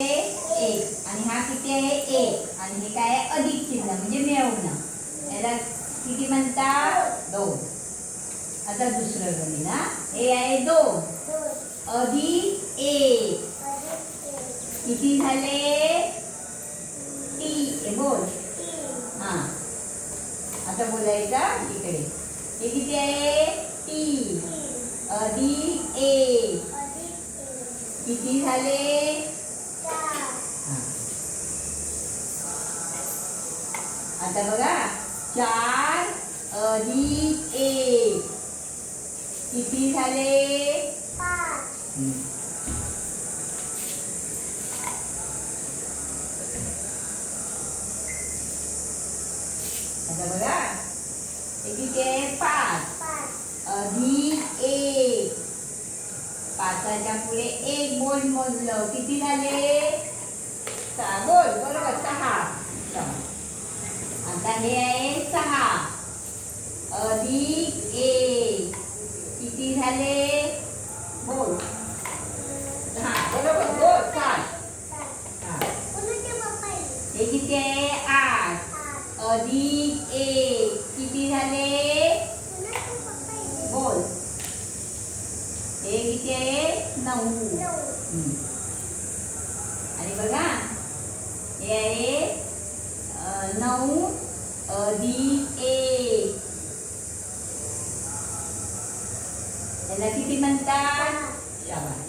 एक आणि हा किती आहे एक आणि हे काय आहे अधिक चिन्ह म्हणजे मिळवणं याला किती म्हणतात दोन. आता दुसरं गणित ना हे आहे दोन अधिक एक किती झाले टी बोल हा आता बोलायचं इकडे हे किती आहे टी अधिक एक किती झाले आता बघा 4 अधिक 1 किती झाले 5. आता बघा हे किती आहे 5 अधिक 1 5च्या पुढे 1 बोल मोजलं किती झाले 6 बोल बरोबर 6. आता हे आहे 6 अधिक 1 किती झाले बोल बरोबर बोल 7. हे किती आहे 8 अधिक 1 किती झाले बोल हे किती आहे 9. आणि बघा हे आहे 9 अधिक 1 याला किती म्हणतात शाबास.